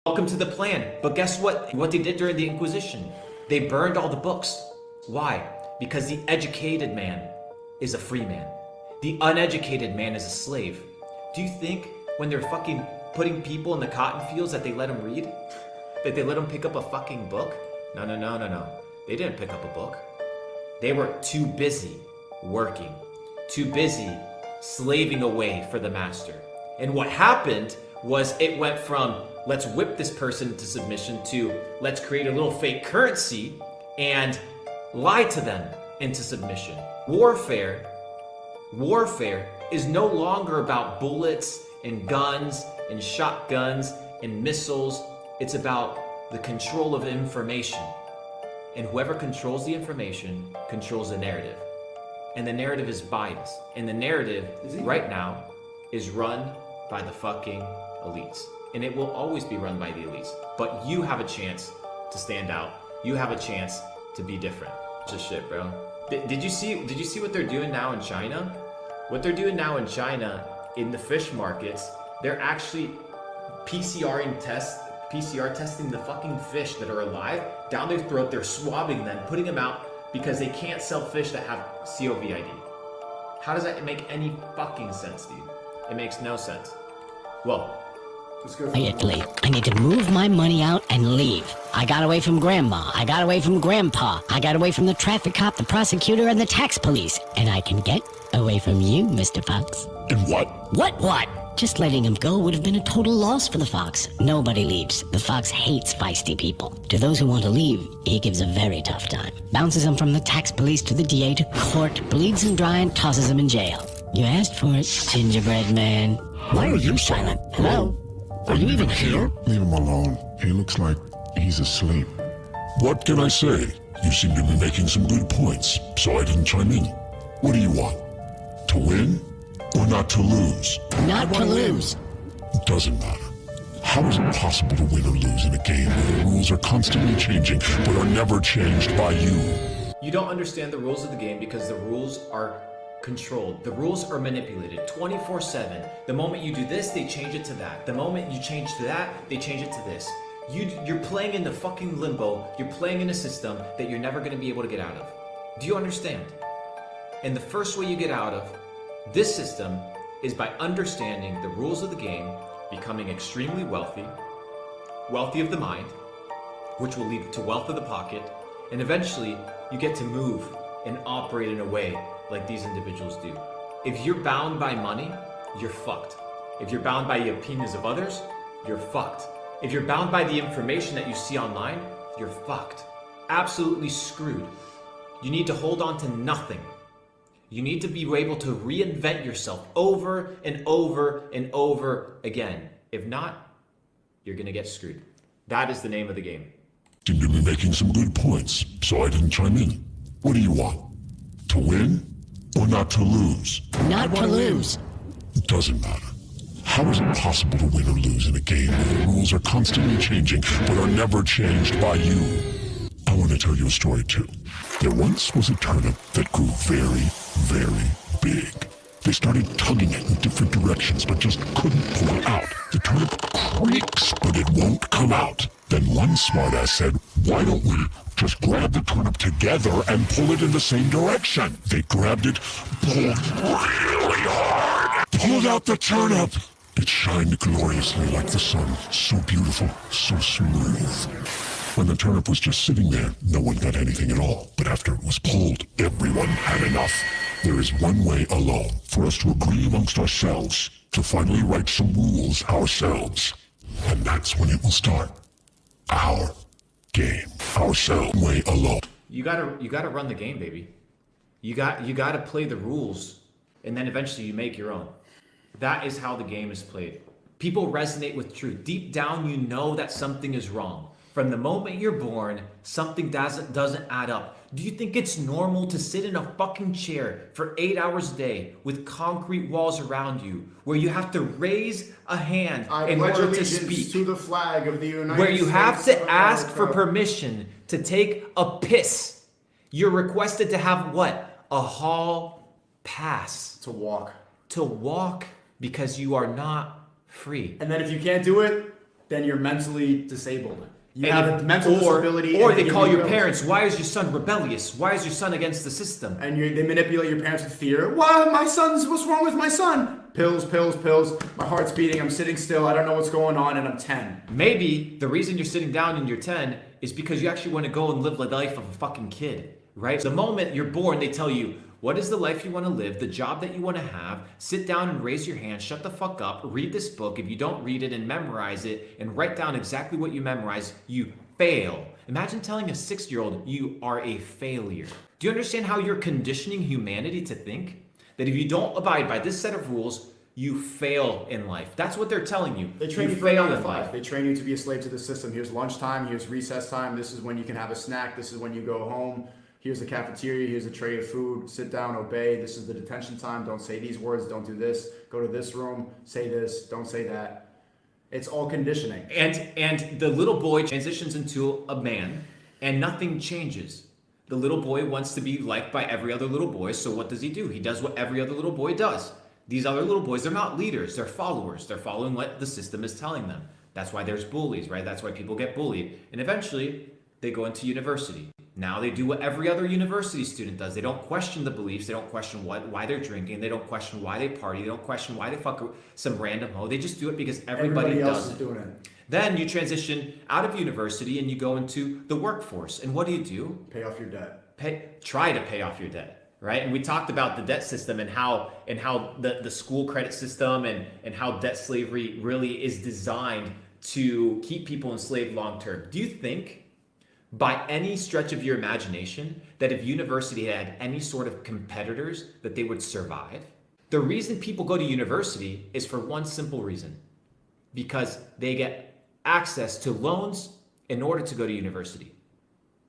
Welcome to the plan. But guess what? What they did during the Inquisition? They burned all the books. Why? Because the educated man is a free man. The uneducated man is a slave. Do you think when they're fucking putting people in the cotton fields that they let them read? That they let them pick up a fucking book? No. They didn't pick up a book. They were too busy working, too busy slaving away for the master. And what happened was it went from let's whip this person into submission to let's create a little fake currency and lie to them into submission. Warfare is no longer about bullets and guns and shotguns and missiles. It's about the control of information. And whoever controls the information controls the narrative. And the narrative is biased. And the narrative right now is run by the fucking elites. And it will always be run by the elites. But you have a chance to stand out. You have a chance to be different. Just shit, bro. Did you see what they're doing now in China? What they're doing now in China in the fish markets, they're actually PCR testing the fucking fish that are alive down their throat. They're swabbing them, putting them out because they can't sell fish that have COVID. How does that make any fucking sense, dude? It makes no sense. Well, Immediately, I need to move my money out and leave. I got away from Grandma. I got away from Grandpa. I got away from the traffic cop, the prosecutor, and the tax police. And I can get away from you, Mr. Fox. And what? What? Just letting him go would have been a total loss for the Fox. Nobody leaves. The Fox hates feisty people. To those who want to leave, he gives a very tough time. Bounces them from the tax police to the DA to court, bleeds them dry and tosses them in jail. You asked for it, gingerbread man. Why are you silent? Hello? Are you even here? Leave him alone. He looks like he's asleep. What can I say? You seem to be making some good points, so I didn't chime in. What do you want? To win or not to lose? Not to lose. It doesn't matter. How is it possible to win or lose in a game where the rules are constantly changing but are never changed by you? you don't understand the rules of the game because the rules are controlled. The rules are manipulated 24/7. The moment you do this, they change it to that. The moment you change to that, they change it to this. You're playing in the fucking limbo. You're playing in a system that you're never going to be able to get out of. Do you understand? And the first way you get out of this system is by understanding the rules of the game, becoming extremely wealthy, wealthy of the mind, which will lead to wealth of the pocket, and eventually you get to move and operate in a way like these individuals do. If you're bound by money, you're fucked. If you're bound by the opinions of others, you're fucked. If you're bound by the information that you see online, you're fucked. Absolutely screwed. You need to hold on to nothing. You need to be able to reinvent yourself over and over and over again. If not, you're gonna get screwed. That is the name of the game. Seem to be making some good points, so I didn't chime in. What do you want? To win or not to lose? Not to lose. It doesn't matter. How is it possible to win or lose in a game where the rules are constantly changing but are never changed by you? I want to tell you a story too. There once was a turnip that grew very, very big. They started tugging it in different directions but just couldn't pull it out. The turnip creaks, but it won't come out. Then one smartass said, why don't we just grab the turnip together and pull it in the same direction? They grabbed it, pulled really hard, pulled out the turnip. It shined gloriously like the sun, so beautiful, so smooth. When the turnip was just sitting there, no one got anything at all. But after it was pulled, everyone had enough. There is one way alone, for us to agree amongst ourselves, to finally write some rules ourselves. And that's when it will start. Our game. Ourselves way alone. You gotta run the game, baby. You gotta play the rules, and then eventually you make your own. That is how the game is played. People resonate with truth. Deep down, you know that something is wrong. From the moment you're born, something doesn't add up. Do you think it's normal to sit in a fucking chair for 8 hours a day with concrete walls around you, where you have to raise a hand in order to speak, to the flag of the United States, where you have to of ask for America. permission to take a piss? You're requested to have what? A hall pass. to walk. To walk because you are not free. And then if you can't do it, then you're mentally disabled. You And have a mental disability. or and they give call you your pills. parents, why is your son rebellious? Why is your son against the system? And they manipulate your parents with fear. Why, what's wrong with my son? Pills, pills, pills. My heart's beating. I'm sitting still. I don't know what's going on, and I'm 10. Maybe the reason you're sitting down and you're 10 is because you actually want to go and live the life of a fucking kid, right? The moment you're born, they tell you, what is the life you want to live, the job that you want to have, sit down and raise your hand, shut the fuck up, read this book. If you don't read it and memorize it and write down exactly what you memorize, you fail. Imagine telling a 6-year-old you are a failure. Do you understand how you're conditioning humanity to think? That if you don't abide by this set of rules, you fail in life. That's what they're telling you. They train you for fail 9 to in 5. life. They train you to be a slave to the system. Here's lunchtime. Here's recess time. This is when you can have a snack. This is when you go home. Here's the cafeteria. Here's a tray of food. Sit down, obey. This is the detention time. Don't say these words. Don't do this. Go to this room. Say this. Don't say that. It's all conditioning. And the little boy transitions into a man and nothing changes. The little boy wants to be liked by every other little boy, so what does he do? He does what every other little boy does. These other little boys, they're not leaders, they're followers. They're following what the system is telling them. That's why there's bullies, right? That's why people get bullied. And eventually, they go into university. Now they do what every other university student does. They don't question the beliefs. They don't question why they're drinking. They don't question why they party. They don't question why they fuck some random hoe. They just do it because everybody else does is it. doing it. Then you transition out of university and you go into the workforce. And what do? Pay off your debt. Try to pay off your debt, right? And we talked about the debt system and how the school credit system and how debt slavery really is designed to keep people enslaved long term. Do you think by any stretch of your imagination that if university had any sort of competitors that they would survive? The reason people go to university is for one simple reason, because they get access to loans in order to go to university.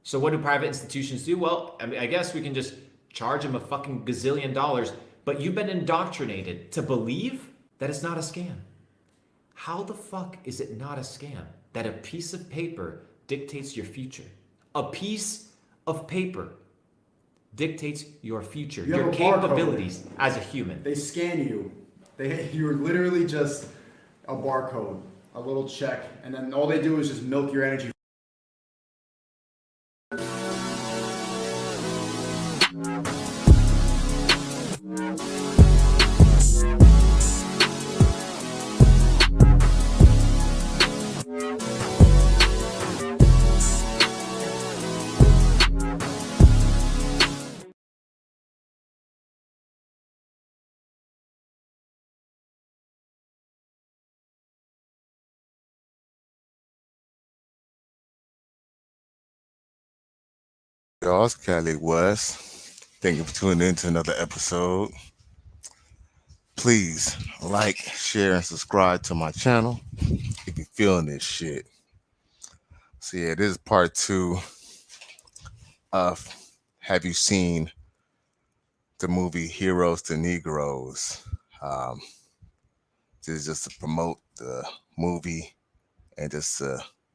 So what do private institutions do? Well, I mean, I guess we can just charge them a fucking gazillion dollars, but you've been indoctrinated to believe that it's not a scam. How the fuck is it not a scam that a piece of paper dictates your future? A piece of paper dictates your future, You have your a barcode. capabilities as a human. They scan you. You're literally just a barcode, a little check, and then all they do is just milk your energy. Y'all, it's Cali West. Thank you for tuning in to another episode. Please like, share, and subscribe to my channel if you're feeling this shit. So yeah, this is part 2 of Have You Seen the movie Heroes to Negros? This is just to promote the movie and just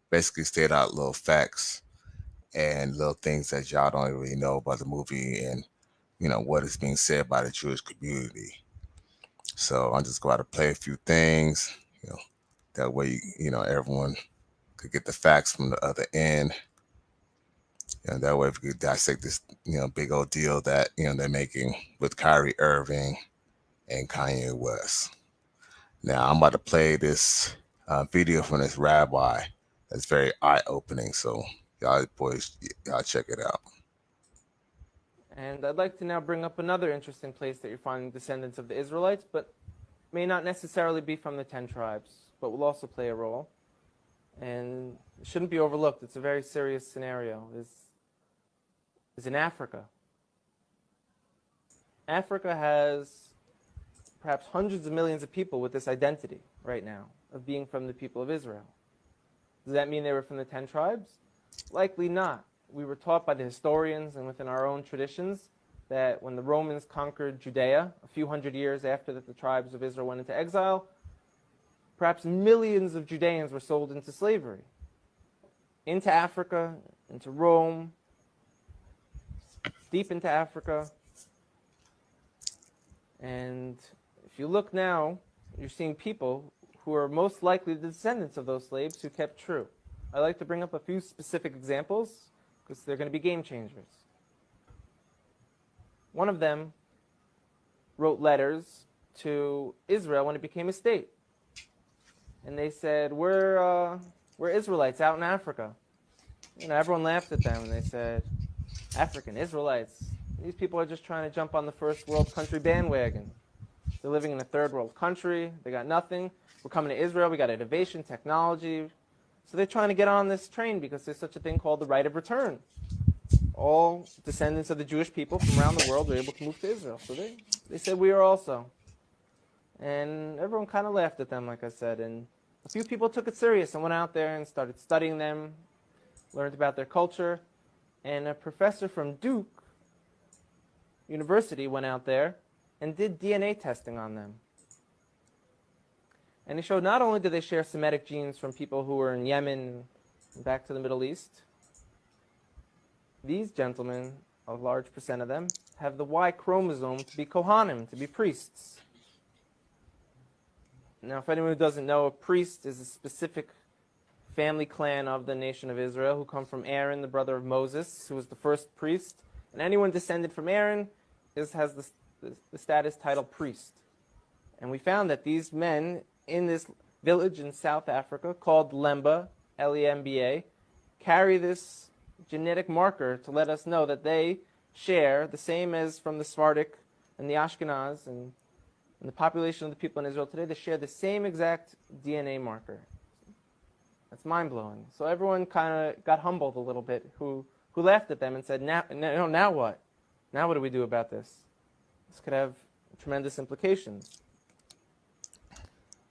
basically state out little facts and little things that y'all don't really know about the movie and what is being said by the Jewish community. So I'm just going to play a few things, that way everyone could get the facts from the other end. And that way we could dissect this big old deal that they're making with Kyrie Irving and Kanye West. Now I'm about to play this video from this rabbi that's very eye-opening. So y'all boys, y'all check it out. And I'd like to now bring up another interesting place that you're finding descendants of the Israelites, but may not necessarily be from the 10 tribes, but will also play a role. And it shouldn't be overlooked. It's a very serious scenario. Is in Africa. Africa has perhaps hundreds of millions of people with this identity right now of being from the people of Israel. Does that mean they were from the 10 tribes? Likely not. We were taught by the historians and within our own traditions that when the Romans conquered Judea a few hundred years after that the tribes of Israel went into exile, perhaps millions of Judeans were sold into slavery, into Africa, into Rome, deep into Africa. And if you look now, you're seeing people who are most likely the descendants of those slaves who kept true. I like to bring up a few specific examples because they're going to be game changers. One of them wrote letters to Israel when it became a state. And they said, we're Israelites out in Africa. Everyone laughed at them and they said, African Israelites, these people are just trying to jump on the first world country bandwagon. They're living in a third world country. They got nothing. We're coming to Israel. We got innovation, technology. So they're trying to get on this train because there's such a thing called the right of return. All descendants of the Jewish people from around the world were able to move to Israel. So they said we are also. And everyone kind of laughed at them, like I said. And a few people took it serious and went out there and started studying them, learned about their culture. And a professor from Duke University went out there and did DNA testing on them. And he showed not only did they share Semitic genes from people who were in Yemen and back to the Middle East, these gentlemen, a large percent of them, have the Y chromosome to be Kohanim, to be priests. Now, if anyone who doesn't know, a priest is a specific family clan of the nation of Israel who come from Aaron, the brother of Moses, who was the first priest. And anyone descended from Aaron has the status title priest. And we found that these men in this village in South Africa called Lemba, L-E-M-B-A, carry this genetic marker to let us know that they share the same as from the Sephardic and the Ashkenaz and the population of the people in Israel today. They share the same exact DNA marker. That's mind-blowing. So everyone kind of got humbled a little bit who laughed at them and said, now what? Now what do we do about this? This could have tremendous implications.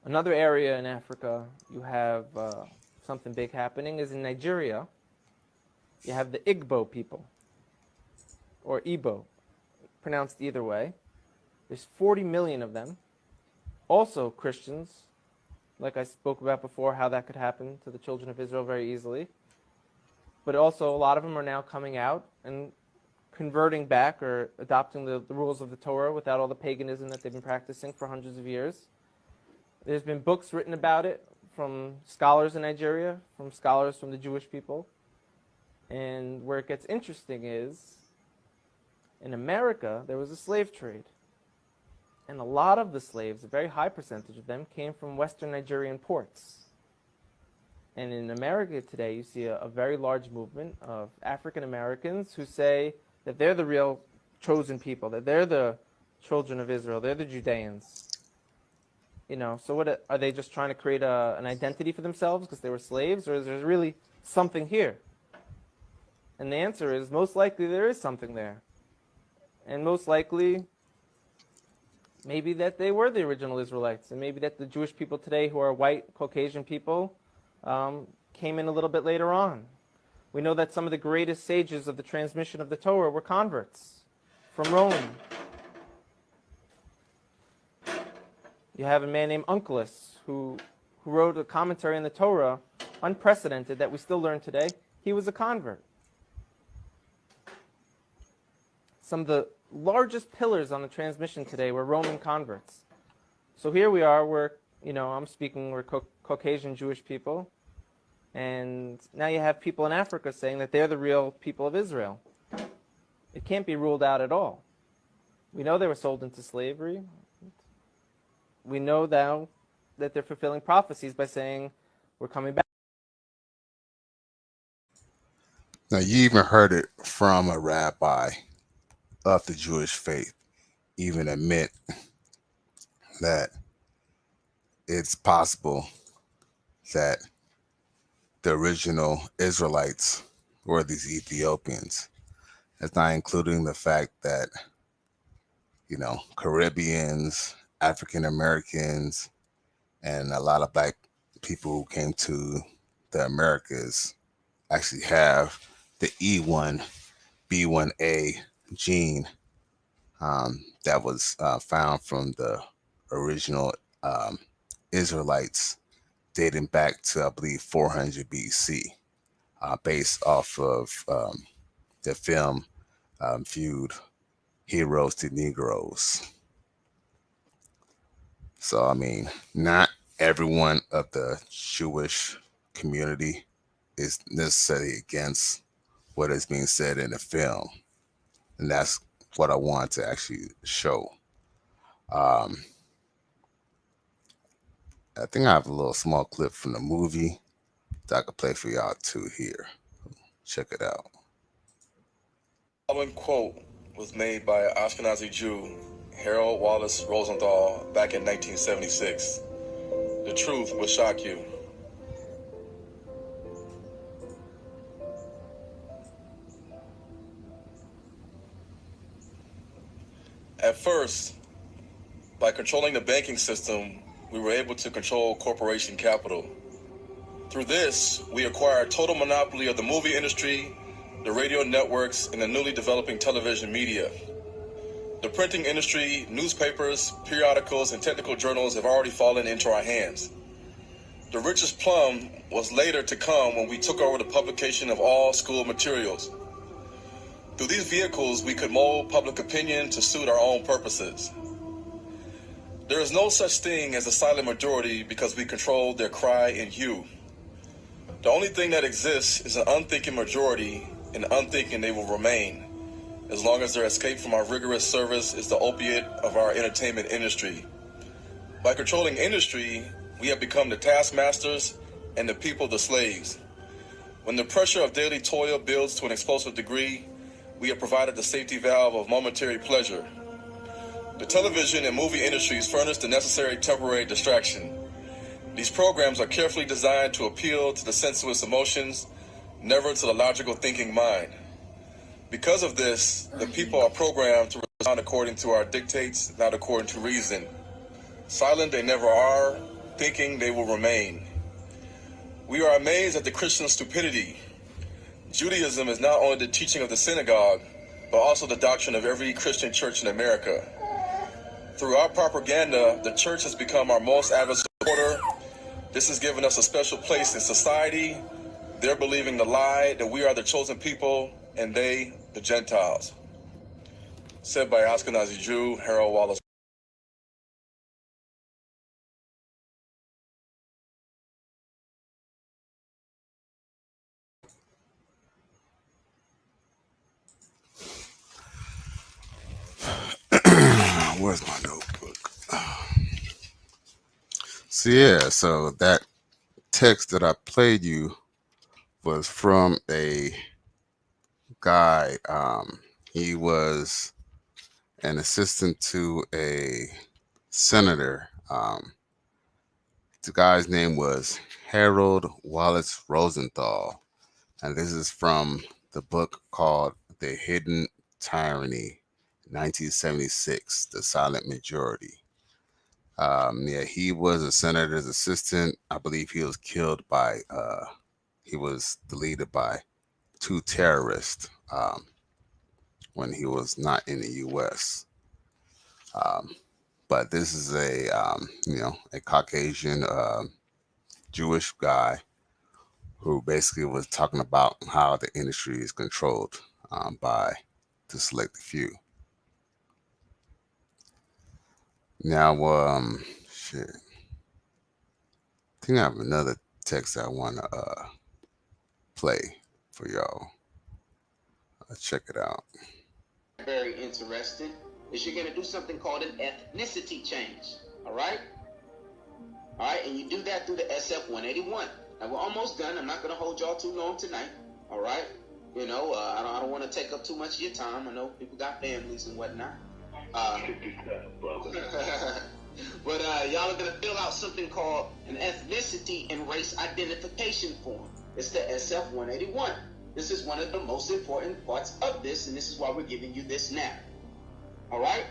Another area in Africa you have something big happening is in Nigeria. You have the Igbo people, or Igbo, pronounced either way. There's 40 million of them, also Christians, like I spoke about before, how that could happen to the children of Israel very easily. But also a lot of them are now coming out and converting back or adopting the rules of the Torah without all the paganism that they've been practicing for hundreds of years. There's been books written about it from scholars in Nigeria, from scholars from the Jewish people. And where it gets interesting is, in America, there was a slave trade. And a lot of the slaves, a very high percentage of them, came from Western Nigerian ports. And in America today, you see a very large movement of African Americans who say that they're the real chosen people, that they're the children of Israel, they're the Judeans. So what are they just trying to create an identity for themselves because they were slaves, or is there really something here? And the answer is, most likely there is something there. And most likely, maybe that they were the original Israelites, and maybe that the Jewish people today who are white, Caucasian people came in a little bit later on. We know that some of the greatest sages of the transmission of the Torah were converts from Rome. You have a man named Onkelos who wrote a commentary on the Torah, unprecedented, that we still learn today. He was a convert. Some of the largest pillars on the transmission today were Roman converts. So here we are, we're Caucasian Jewish people, and now you have people in Africa saying that they're the real people of Israel. It can't be ruled out at all. We know they were sold into slavery. We know now that they're fulfilling prophecies by saying, we're coming back. Now, you even heard it from a rabbi of the Jewish faith, even admit that it's possible that the original Israelites were these Ethiopians. That's not including the fact that, Caribbeans, African Americans, and a lot of black people who came to the Americas actually have the E1B1A gene that was found from the original Israelites dating back to, I believe, 400 BC, based off of the film viewed Heroes to Negros. So, not everyone of the Jewish community is necessarily against what is being said in the film. And that's what I want to actually show. I think I have a little small clip from the movie that I could play for y'all too here. Check it out. The following quote was made by Ashkenazi Jew Harold Wallace Rosenthal back in 1976. The truth will shock you. At first, by controlling the banking system, we were able to control corporation capital. Through this, we acquired total monopoly of the movie industry, the radio networks, and the newly developing television media. The printing industry, newspapers, periodicals, and technical journals have already fallen into our hands. The richest plum was later to come when we took over the publication of all school materials. Through these vehicles, we could mold public opinion to suit our own purposes. There is no such thing as a silent majority because we control their cry and hue. The only thing that exists is an unthinking majority, and unthinking they will remain, as long as their escape from our rigorous service is the opiate of our entertainment industry. By controlling industry, we have become the taskmasters and the people the slaves. When the pressure of daily toil builds to an explosive degree, we have provided the safety valve of momentary pleasure. The television and movie industries furnish the necessary temporary distraction. These programs are carefully designed to appeal to the sensuous emotions, never to the logical thinking mind. Because of this, the people are programmed to respond according to our dictates, not according to reason. Silent they never are, thinking they will remain. We are amazed at the Christian stupidity. Judaism is not only the teaching of the synagogue, but also the doctrine of every Christian church in America. Through our propaganda, the church has become our most avid supporter. This has given us a special place in society. They're believing the lie that we are the chosen people and they, the Gentiles. Said by Ashkenazi Jew Harold Wallace. Where's my notebook? So yeah, so that text that I played you was from a guy. He was an assistant to a senator. The guy's name was Harold Wallace Rosenthal, and this is from the book called The Hidden Tyranny, 1976, The Silent Majority. Yeah, he was a senator's assistant. I believe he was killed by, he was deleted by two terrorists when he was not in the U.S. But this is a, a Caucasian Jewish guy who basically was talking about how the industry is controlled by the select few. Now, shit. I think I have another text I want to play for y'all. Check it out. Very interesting is you're going to do something called an ethnicity change. All right, and you do that through the SF-181. Now we're almost done. I'm not going to hold y'all too long tonight. All right, I don't want to take up too much of your time. I know people got families and whatnot. But y'all are going to fill out something called an ethnicity and race identification form. It's the SF-181. This is one of the most important parts of this, and this is why we're giving you this now. All right?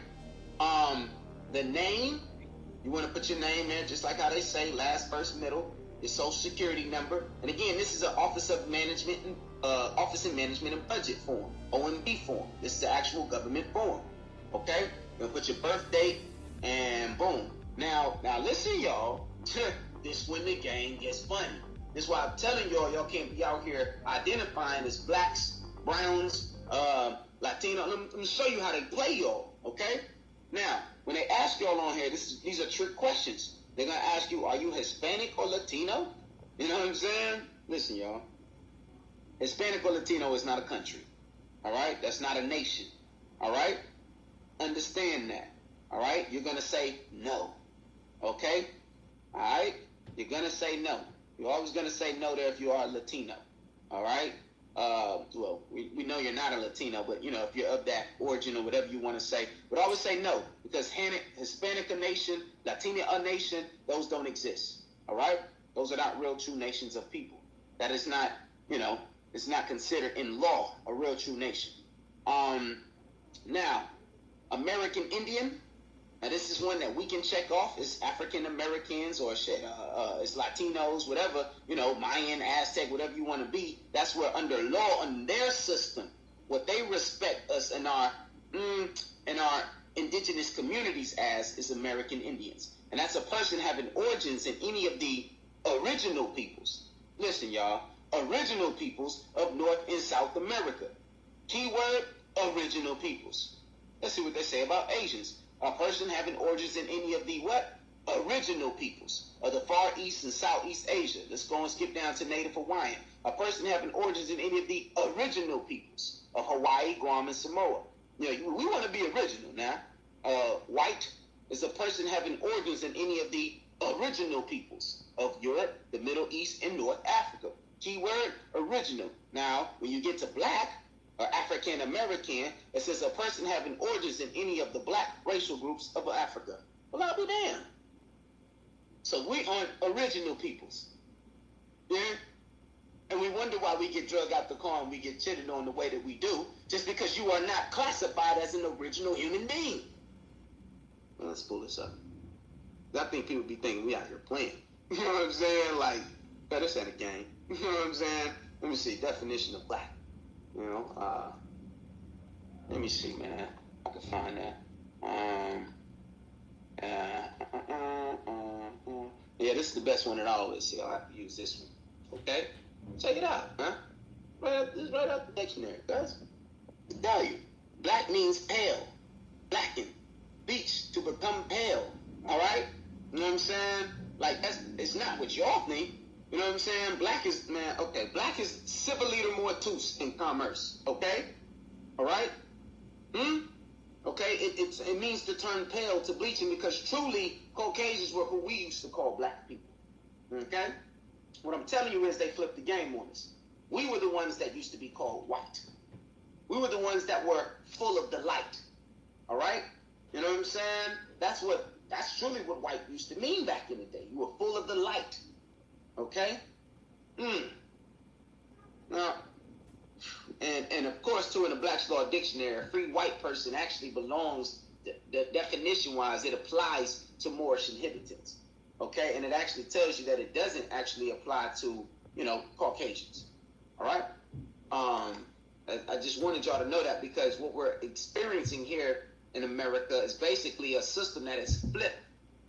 The name, you want to put your name in, just like how they say, last, first, middle, your social security number. And again, this is an Office and Management and Budget form, OMB form. This is the actual government form. Okay? You're going to put your birth date, and boom. Now listen, y'all. This when the game gets funny. This is why I'm telling y'all can't be out here identifying as blacks, browns, Latino. Let me show you how they play y'all, okay? Now, when they ask y'all on here, these are trick questions. They're going to ask you, are you Hispanic or Latino? You know what I'm saying? Listen, y'all. Hispanic or Latino is not a country. All right? That's not a nation. All right? Understand that. All right? You're going to say no. Okay? All right? You're going to say no. You're always going to say no there if you are a Latino. All right? Well, we know you're not a Latino, but, you know, if you're of that origin or whatever you want to say, but always say no, because Hispanic a nation, Latina a nation, those don't exist. All right? Those are not real true nations of people. That is not, you know, it's not considered in law a real true nation. Now, American Indian, now this is one that we can check off. It's African Americans or it's Latinos, whatever, you know, Mayan, Aztec, whatever you want to be. That's where under law, on their system, what they respect us in our indigenous communities as is American Indians. And that's a person having origins in any of the original peoples. Listen, y'all, original peoples of North and South America. Keyword, original peoples. Let's see what they say about Asians. A person having origins in any of the what? Original peoples of the Far East and Southeast Asia. Let's go and skip down to Native Hawaiian. A person having origins in any of the original peoples of Hawaii, Guam, and Samoa. You know, we want to be original now. White is a person having origins in any of the original peoples of Europe, the Middle East, and North Africa. Keyword, original. Now, when you get to black, or African American, it says a person having origins in any of the black racial groups of Africa. Well, I'll be damned. So we aren't original peoples. Yeah? And we wonder why we get drug out the car and we get chitted on the way that we do, just because you are not classified as an original human being. Well, let's pull this up. I think people be thinking we out here playing. You know what I'm saying? Like, this ain't a game. You know what I'm saying? Let me see. Definition of black. You know, let me see, man. I can find that. Yeah, this is the best one at all. Let's see. I'll have to use this one. Okay? Check it out, huh? This is right out the dictionary, guys. I tell you. Black means pale. Blacken. Bleach. To become pale. All right? You know what I'm saying? Like, it's not what y'all think. You know what I'm saying? Black is, man, okay, black is civiliter mortus in commerce, okay? All right? Okay, it means to turn pale, to bleaching, because truly, Caucasians were who we used to call black people, okay? What I'm telling you is they flipped the game on us. We were the ones that used to be called white. We were the ones that were full of the light, all right? You know what I'm saying? That's truly what white used to mean back in the day. You were full of the light. Okay? Now, and of course, too, in the Black's Law Dictionary, a free white person actually belongs, the definition-wise, it applies to Moorish inhabitants. Okay? And it actually tells you that it doesn't actually apply to, you know, Caucasians. All right? I just wanted y'all to know that, because what we're experiencing here in America is basically a system that has flipped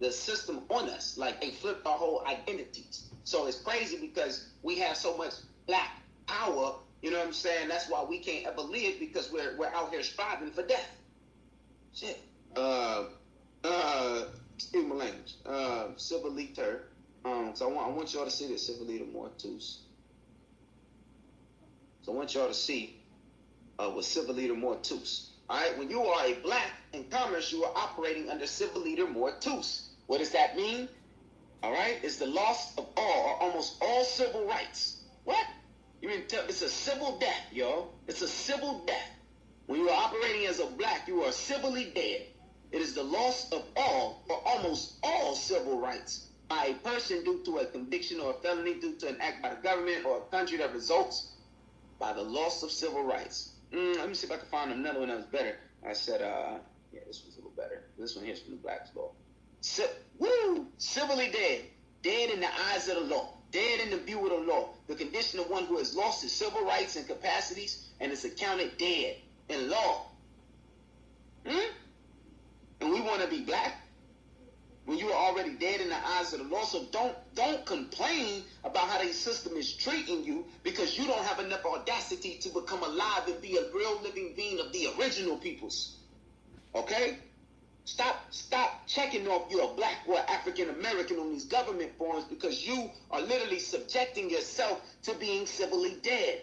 the system on us. Like, they flipped our whole identities. So it's crazy because we have so much black power, you know what I'm saying? That's why we can't ever live, because we're out here striving for death. Shit. Excuse my language. Civiliter. So I want y'all to see this, civiliter mortus. So I want y'all to see what civiliter mortus. All right, when you are a black in commerce, you are operating under civiliter mortus. What does that mean? All right, it's the loss of all or almost all civil rights. What? You mean it's a civil death, y'all? It's a civil death. When you are operating as a black, you are civilly dead. It is the loss of all or almost all civil rights by a person due to a conviction or a felony, due to an act by the government or a country that results by the loss of civil rights. Let me see if I can find another one that was better. I said, yeah, this one's a little better. This one here's from the Black's Law. Civilly dead. Dead in the eyes of the law. Dead in the view of the law. The condition of one who has lost his civil rights and capacities and is accounted dead in law. And we want to be black when you are already dead in the eyes of the law. So don't complain about how the system is treating you, because you don't have enough audacity to become alive and be a real living being of the original peoples. Okay? Stop checking off you're a black or African American on these government forms, because you are literally subjecting yourself to being civilly dead.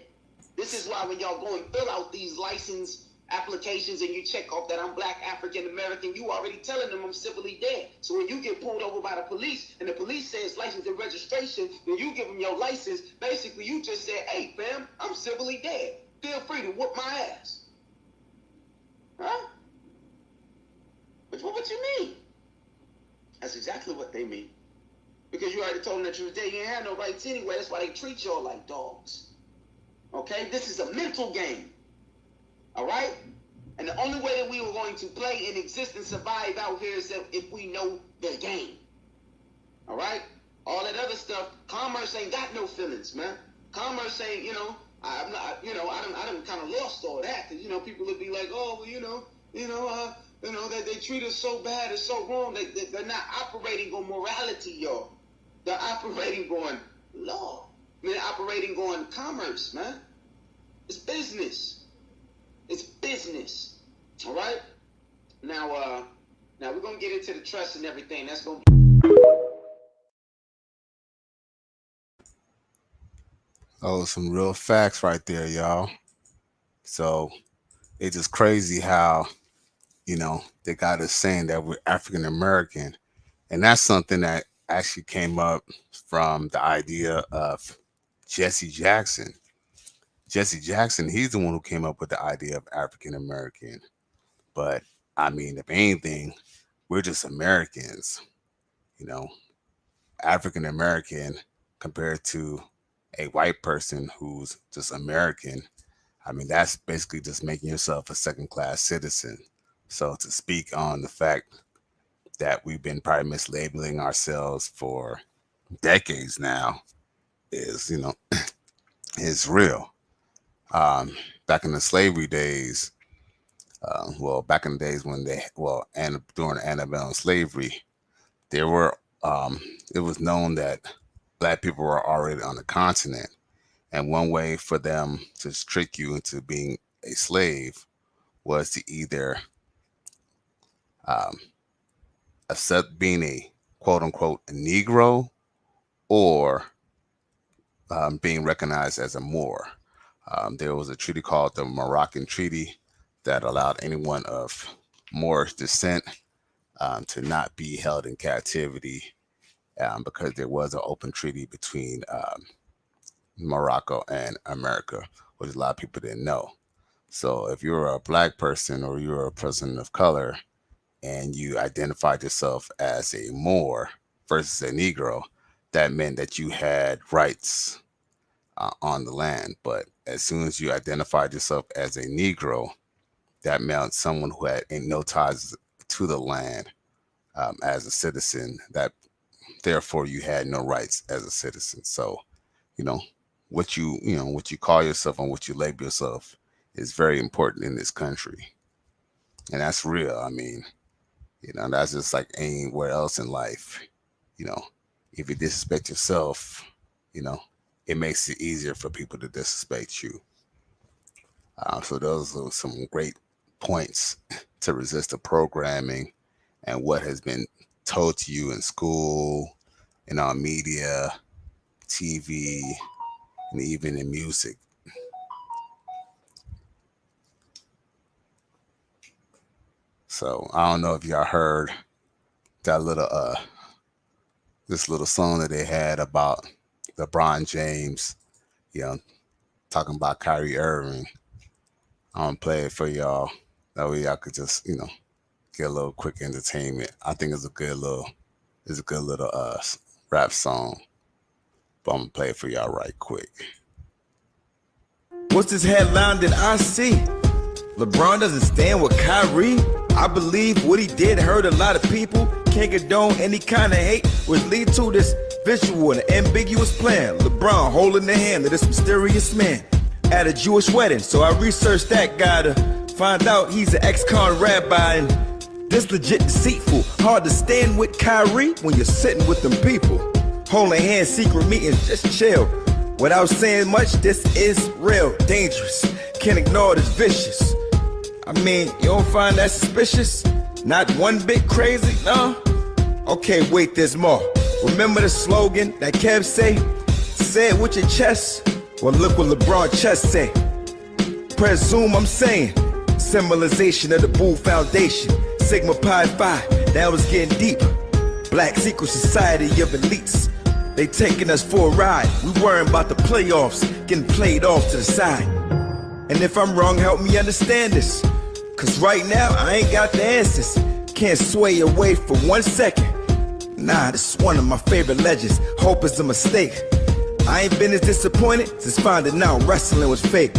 This is why when y'all go and fill out these license applications and you check off that I'm black African American, you already telling them I'm civilly dead. So when you get pulled over by the police and the police says license and registration, then you give them your license. Basically, you just said, hey, fam, I'm civilly dead. Feel free to whoop my ass. Huh? But what you mean? That's exactly what they mean. Because you already told them that you was dead. You ain't had no rights anyway. That's why they treat y'all like dogs. Okay? This is a mental game. All right? And the only way that we were going to play and exist and survive out here is if we know the game. All right? All that other stuff, commerce ain't got no feelings, man. Commerce ain't, I'm not, I done kind of lost all that. Because, people would be like, oh, well, they treat us so bad, it's so wrong. They're not operating on morality, y'all. They're operating on law. They're operating on commerce, man. It's business. It's business. All right? Now we're going to get into the trust and everything. That's going to be... Oh, some real facts right there, y'all. So it's just crazy how, they got us saying that we're African American. And that's something that actually came up from the idea of Jesse Jackson. Jesse Jackson, he's the one who came up with the idea of African American. But I mean, if anything, we're just Americans, African American compared to a white person who's just American. I mean, that's basically just making yourself a second-class citizen. So to speak on the fact that we've been probably mislabeling ourselves for decades now is, is real. Back in the slavery days, back in the days when during antebellum slavery, there were, it was known that black people were already on the continent. And one way for them to trick you into being a slave was to either accept being a quote unquote Negro or being recognized as a Moor. There was a treaty called the Moroccan Treaty that allowed anyone of Moorish descent to not be held in captivity because there was an open treaty between Morocco and America, which a lot of people didn't know. So if you're a black person or you're a person of color and you identified yourself as a Moor versus a Negro, that meant that you had rights on the land. But as soon as you identified yourself as a Negro, that meant someone who had no ties to the land as a citizen, that therefore you had no rights as a citizen. So, what you call yourself and what you label yourself is very important in this country. And that's real. I mean, that's just like anywhere else in life. If you disrespect yourself, it makes it easier for people to disrespect you. So those are some great points to resist the programming and what has been told to you in school, in our media, TV, and even in music. So I don't know if y'all heard that little this little song that they had about LeBron James, talking about Kyrie Irving. I'm gonna play it for y'all. That way y'all could just, get a little quick entertainment. I think it's a good little rap song. But I'm gonna play it for y'all right quick. What's this headline that I see? LeBron doesn't stand with Kyrie? I believe what he did hurt a lot of people. Can't condone any kind of hate, which lead to this visual and ambiguous plan. LeBron holding the hand of this mysterious man at a Jewish wedding. So I researched that guy to find out he's an ex-con rabbi and this legit deceitful. Hard to stand with Kyrie when you're sitting with them people. Holding hands, secret meetings, just chill. Without saying much, this is real, dangerous. Can't ignore this vicious. I mean, you don't find that suspicious? Not one bit crazy, no? Okay, wait, there's more. Remember the slogan that Kev say? Say it with your chest. Well, look what LeBron chest say. Presume I'm saying. Symbolization of the Bull Foundation. Sigma Pi Phi, that was getting deep. Black secret society of elites. They taking us for a ride. We worrying about the playoffs, getting played off to the side. And if I'm wrong, help me understand this. Cause right now, I ain't got the answers. Can't sway away for 1 second. Nah, this is one of my favorite legends. Hope is a mistake. I ain't been as disappointed since finding out wrestling was fake.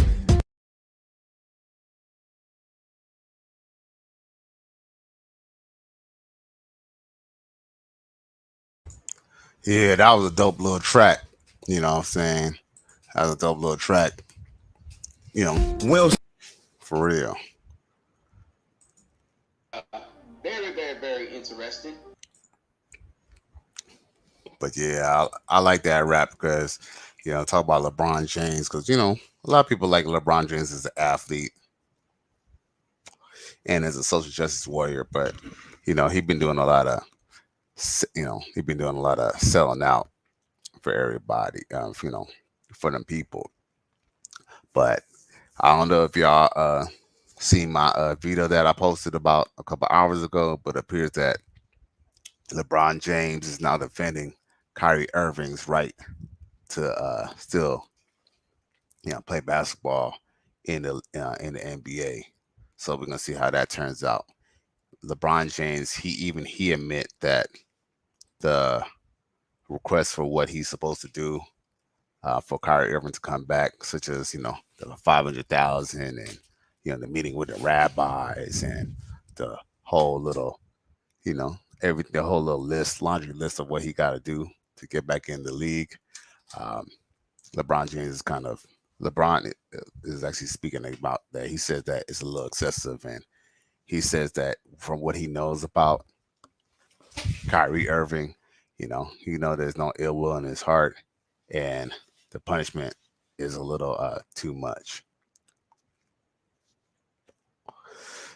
Yeah, that was a dope little track. You know what I'm saying? That was a dope little track. You know, Will, for real. Very, very, very interesting. But yeah, I like that rap because, talk about LeBron James because, a lot of people like LeBron James as an athlete and as a social justice warrior. But, he's been doing a lot of, selling out for everybody, for them people. But I don't know if y'all seen my video that I posted about a couple hours ago, but it appears that LeBron James is now defending Kyrie Irving's right to still, play basketball in the NBA. So we're gonna see how that turns out. LeBron James, he admit that the request for what he's supposed to do for Kyrie Irving to come back, such as the 500,000 and the meeting with the rabbis and the whole little the whole little laundry list of what he got to do to get back in the league. LeBron James is actually speaking about that. He says that it's a little excessive, and he says that from what he knows about Kyrie Irving, there's no ill will in his heart, and the punishment is a little too much.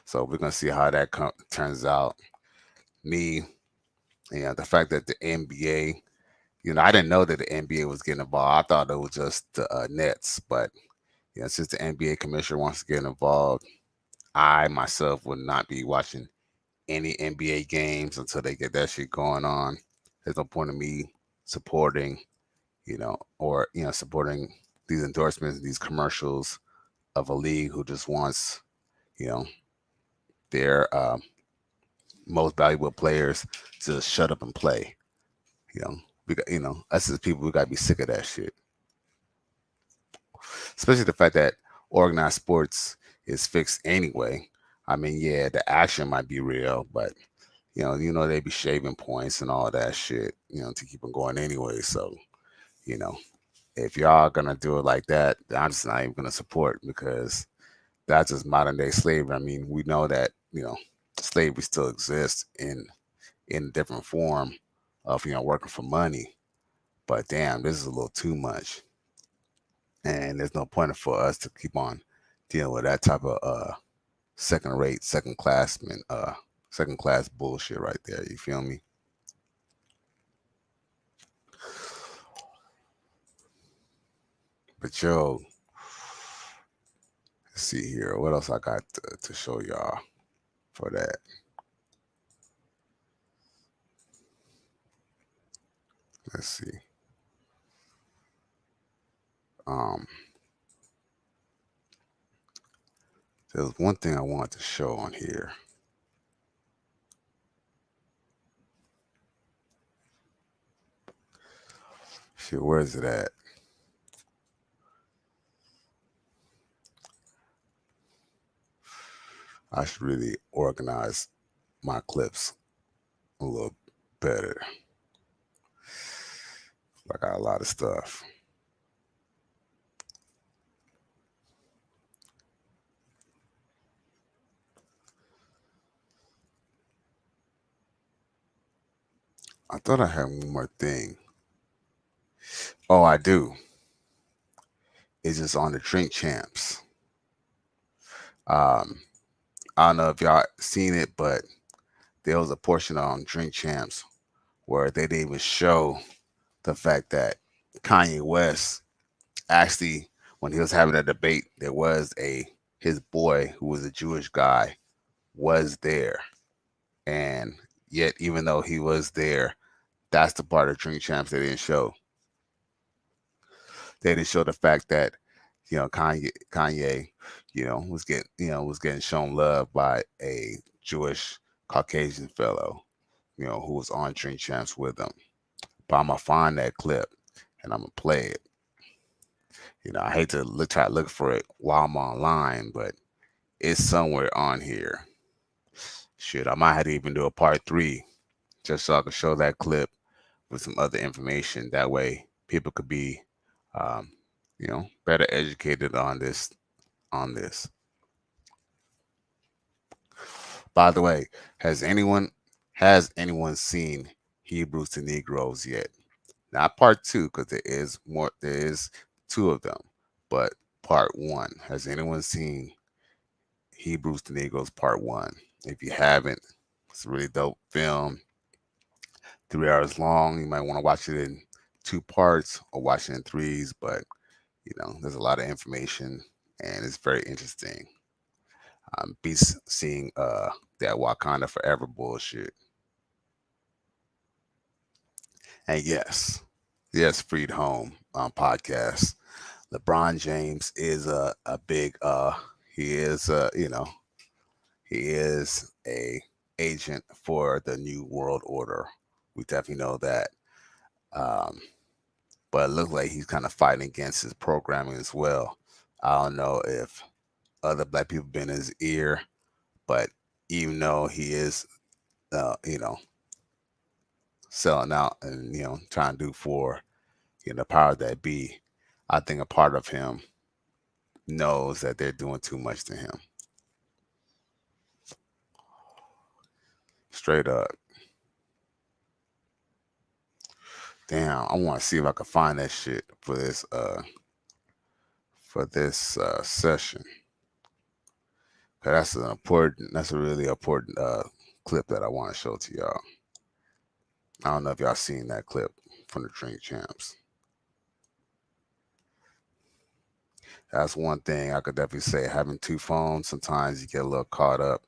So we're gonna see how that turns out. The fact that the NBA, I didn't know that the NBA was getting involved. I thought it was just the Nets, but since the NBA commissioner wants to get involved, I myself would not be watching any NBA games until they get that shit going on. There's no point in me supporting, supporting these endorsements, these commercials of a league who just wants, their most valuable players to shut up and play. We got, us as people, we gotta be sick of that shit. Especially the fact that organized sports is fixed anyway. I mean, yeah, the action might be real, but they be shaving points and all that shit, to keep them going anyway. So, if y'all gonna do it like that, I'm just not even gonna support because that's just modern day slavery. I mean, we know that slavery still exists in a different form of working for money, but damn, this is a little too much, and there's no point for us to keep on dealing with that type of second class bullshit right there. You feel me? But yo, let's see here. What else I got to show y'all for that? Let's see. There's one thing I wanted to show on here. Shit, where is it at? I should really organize my clips a little better. I got a lot of stuff. I thought I had one more thing. Oh, I do. It's just on the Drink Champs. I don't know if y'all seen it, but there was a portion on Drink Champs where they didn't even show the fact that Kanye West actually, when he was having a debate, there was his boy who was a Jewish guy was there, and yet even though he was there, that's the part of Drink Champs they didn't show. They didn't show the fact that Kanye, was getting shown love by a Jewish Caucasian fellow, who was on Drink Champs with him. But I'm gonna find that clip and I'm gonna play it. I hate to try to look for it while I'm online, but it's somewhere on here. Shit, I might have to even do a part 3 just so I can show that clip with some other information. That way, people could be, better educated on this. By the way, has anyone seen Hebrews to Negroes yet? Not part 2, because there is more. There is 2 of them, but part 1. Has anyone seen Hebrews to Negroes part 1? If you haven't, it's a really dope film. 3 hours long. You might want to watch it in 2 parts or watch it in 3s, but there's a lot of information and it's very interesting. Be seeing that Wakanda Forever bullshit. And yes, Freed Home podcast. LeBron James is a big he is he is a agent for the New World Order. We definitely know that. But it looks like he's kind of fighting against his programming as well. I don't know if other black people been in his ear, but even though he is, selling out and trying to do for the power that be, I think a part of him knows that they're doing too much to him. Straight up. Damn, I want to see if I can find that shit for this session. That's a really important clip that I want to show to y'all. I don't know if y'all seen that clip from the Drink Champs. That's one thing I could definitely say. Having 2 phones, sometimes you get a little caught up.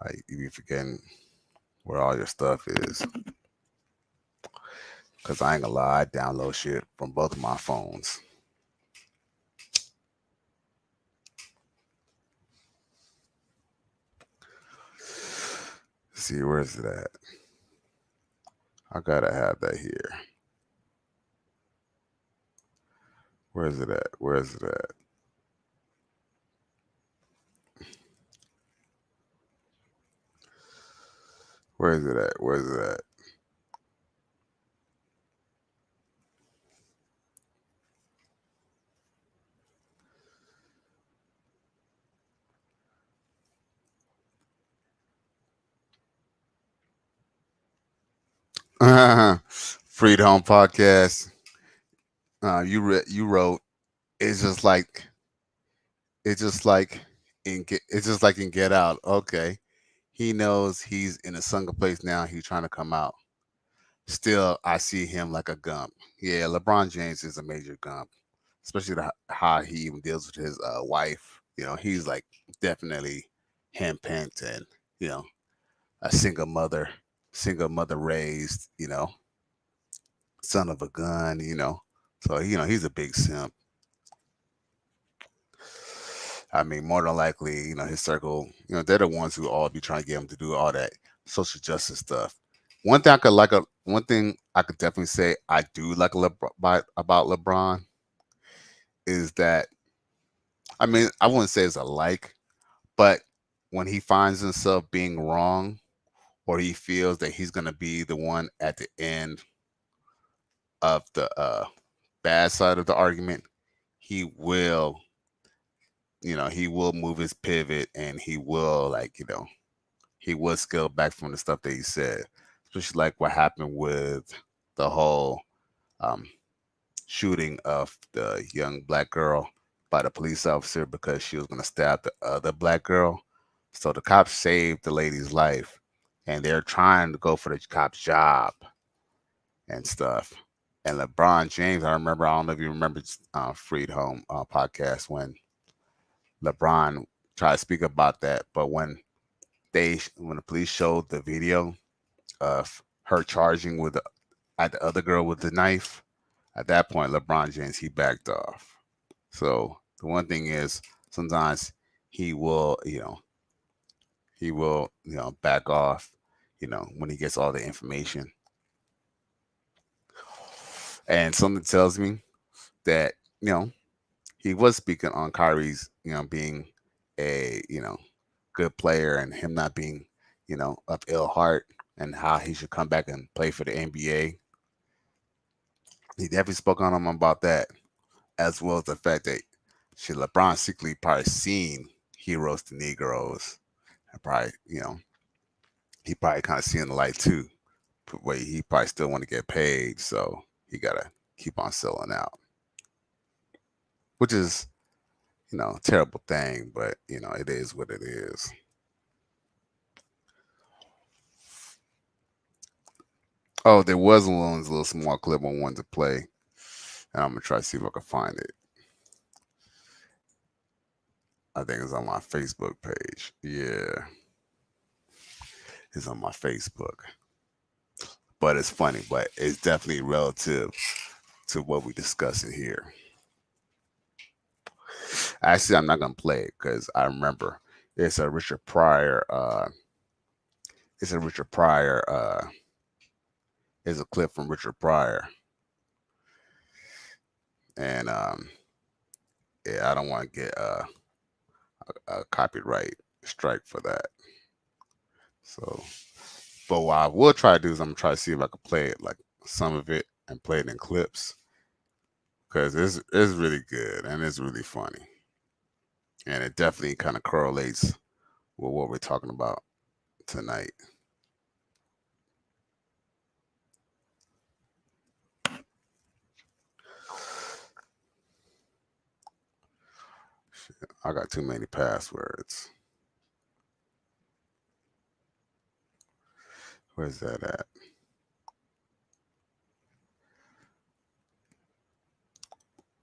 Like, you be forgetting where all your stuff is. Because I ain't gonna lie, I download shit from both of my phones. See, where's it at? I gotta have that here. Where's it at? Where's it at? Where's it at? Where's it at? Freed Home podcast. You wrote. It's just like in Get Out. Okay, he knows he's in a sunken place now. He's trying to come out. Still, I see him like a gump. Yeah, LeBron James is a major gump, especially how he even deals with his wife. He's like definitely handpicked and a single mother raised, son of a gun, So, he's a big simp. I mean, more than likely, his circle, they're the ones who all be trying to get him to do all that social justice stuff. One thing I could definitely say I do like about LeBron is that, I mean, I wouldn't say it's a like, but when he finds himself being wrong, or he feels that he's going to be the one at the end of the bad side of the argument, he will move his pivot and he will he will scale back from the stuff that he said, especially like what happened with the whole shooting of the young black girl by the police officer because she was going to stab the other black girl. So the cops saved the lady's life, and they're trying to go for the cop's job and stuff. And LeBron James, I don't know if you remember Freed Home podcast when LeBron tried to speak about that, but when the police showed the video of her charging at the other girl with the knife, at that point LeBron James, he backed off. So the one thing is sometimes he will, back off, when he gets all the information. And something tells me that, he was speaking on Kyrie's, being a, good player and him not being, of ill heart and how he should come back and play for the NBA. He definitely spoke on him about that, as well as the fact that LeBron secretly probably seen Heroes to Negros. And probably, he probably kind of seeing the light too. But wait, he probably still want to get paid, so he gotta keep on selling out. Which is, a terrible thing, but it is what it is. Oh, there was one little small clip I wanted to play, and I'm gonna try to see if I can find it. I think it's on my Facebook page. Yeah, it's on my Facebook. But it's funny, but it's definitely relative to what we're discussing here. Actually, I'm not gonna play it because I remember it's a Richard Pryor. It's a Richard Pryor. It's a clip from Richard Pryor, and yeah, I don't want to get a copyright strike for that. So, but what I will try to do is I'm gonna try to see if I can play it, like some of it, and play it in clips, because it's really good and it's really funny, and it definitely kind of correlates with what we're talking about tonight. Shit, I got too many passwords. Where's that at?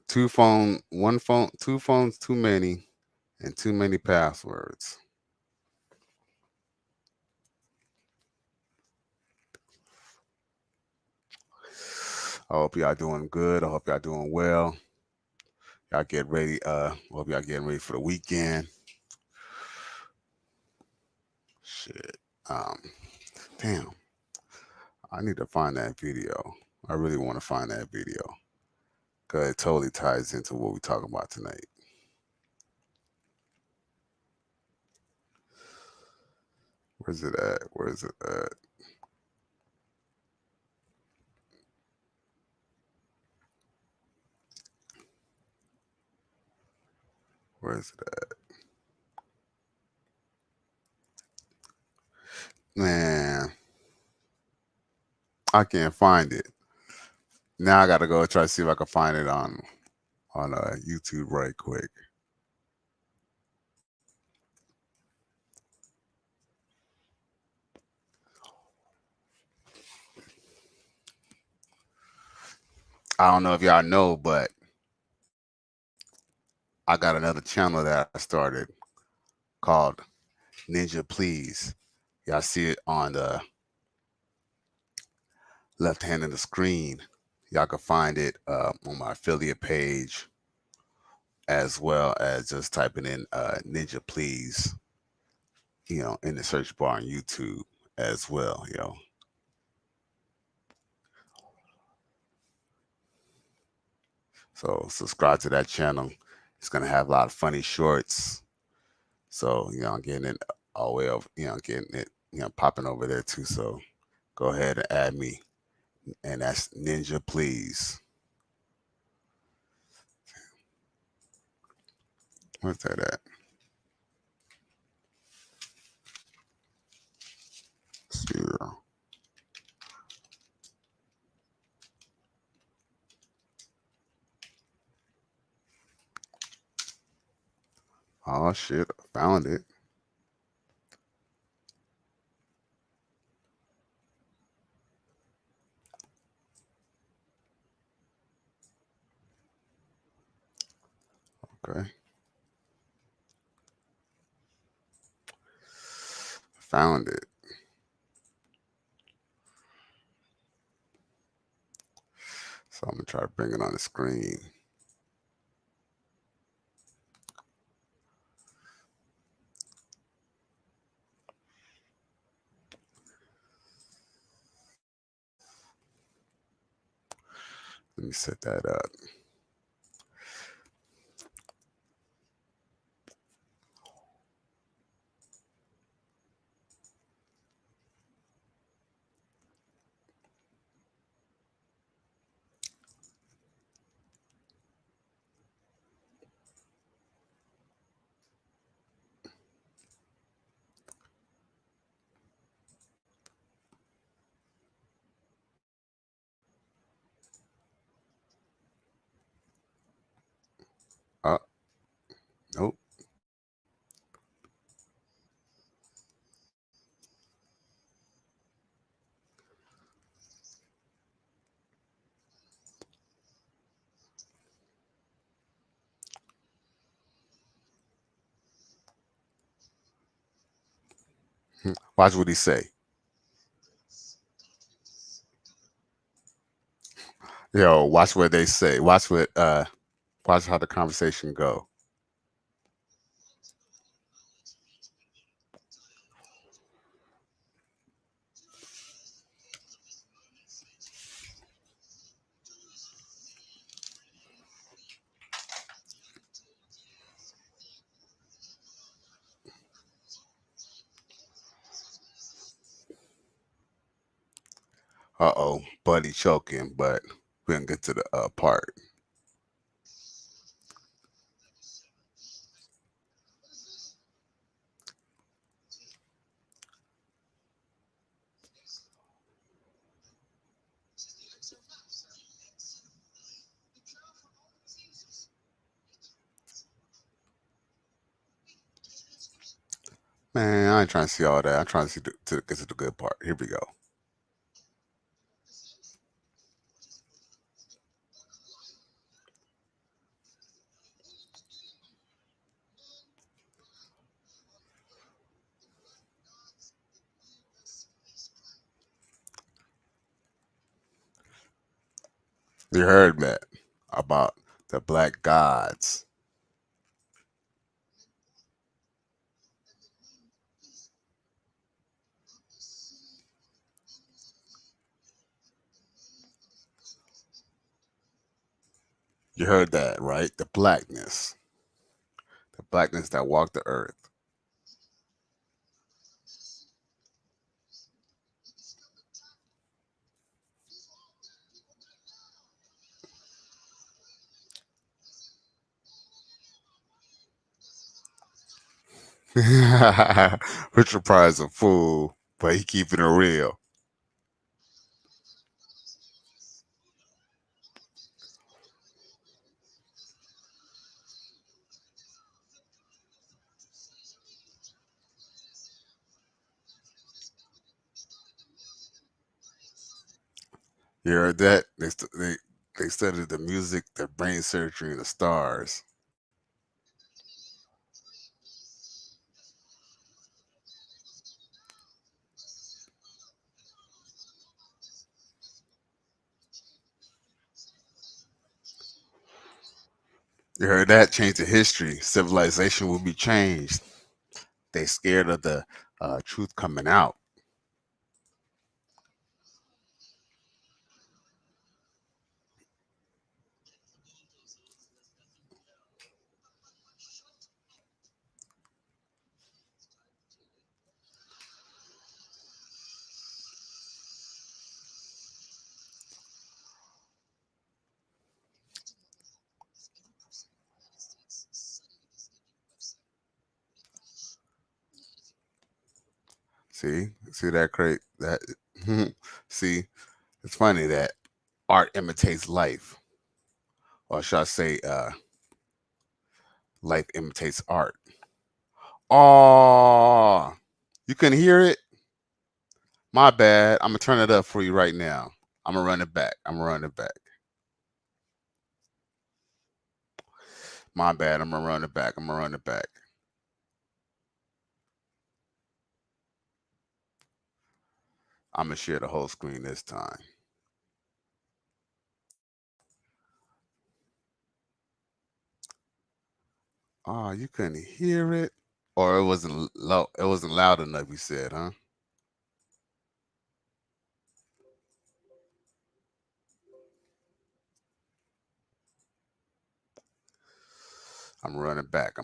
Two phones too many, and too many passwords. I hope y'all doing good. I hope y'all doing well. Y'all get ready. Hope y'all getting ready for the weekend. Shit. Damn. I need to find that video. I really want to find that video because it totally ties into what we're talking about tonight. Where's it at? Where's it at? Where's it at? Man, I can't find it. Now I gotta go try to see if I can find it on YouTube right quick. I don't know if y'all know, but I got another channel that I started called Ninja Please. Y'all see it on the left hand of the screen. Y'all can find it on my affiliate page, as well as just typing in Ninja Please, in the search bar on YouTube as well, So subscribe to that channel. It's gonna have a lot of funny shorts. So, I'm getting it all the way over, getting it, popping over there too. So go ahead and add me. And that's Ninja Please. Where's that at? Zero. Oh shit, I found it. Okay. Found it. So I'm gonna try to bring it on the screen. Let me set that up. Nope. Watch what he say. Yo, watch what they say. Watch how the conversation go. Uh-oh, Buddy choking, but we didn't get to the part. Man, I ain't trying to see all that. I'm trying to see to get to the good part. Here we go. You heard that about the black gods. You heard that, right? The blackness that walked the earth. Richard Pryor's a fool, but he keeping it real. You heard that? They studied the music, the brain surgery, and the stars. You heard that? Change the history. Civilization will be changed. They scared of the truth coming out. See that crate that see, it's funny that art imitates life. Or should I say life imitates art. Oh, you can hear it? My bad. I'm gonna turn it up for you right now. I'm gonna run it back. My bad. I'm gonna run it back. I'm gonna share the whole screen this time. Oh, you couldn't hear it, or it wasn't low. It wasn't loud enough. You said, huh? I'm running back.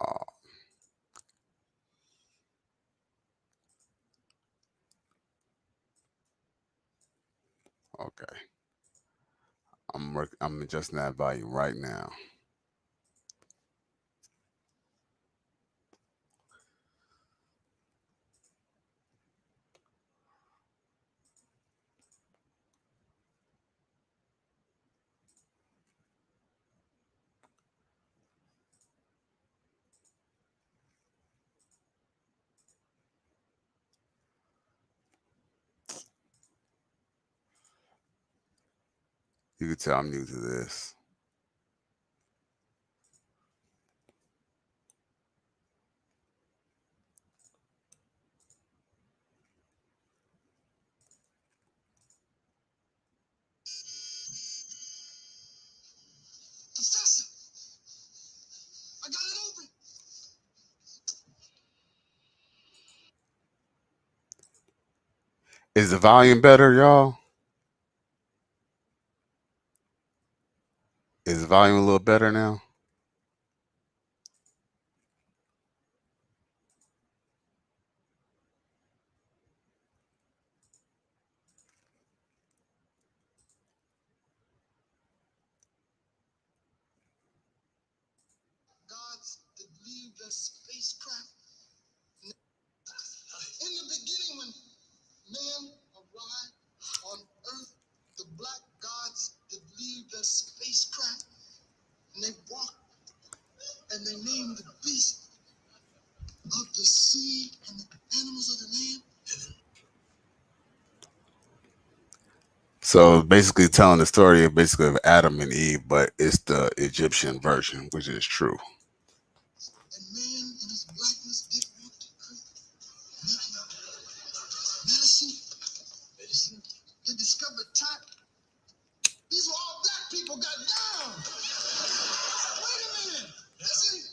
Oh, okay. I'm adjusting that volume right now. You can tell I'm new to this. Professor, I got it open. Is the volume better, y'all? Is the volume a little better now? Gods that leave their spacecraft. In the beginning, when man arrived on Earth, the black gods that leave their spacecraft, and they walked and they named the beasts of the sea and the animals of the land. So basically telling the story of basically of Adam and Eve, but it's the Egyptian version, which is true. And man in his blackness did walk the earth, making medicine. They discovered type. These were all black people got down. Wait a minute. This ain't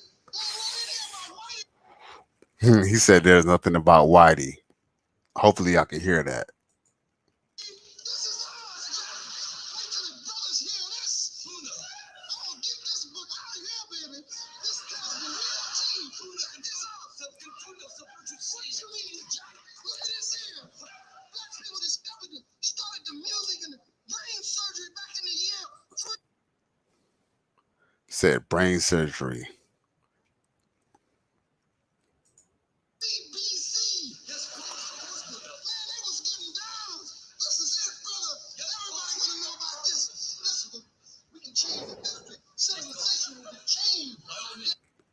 about white. He said there's nothing about Whitey. Hopefully, I can hear that. Said brain surgery.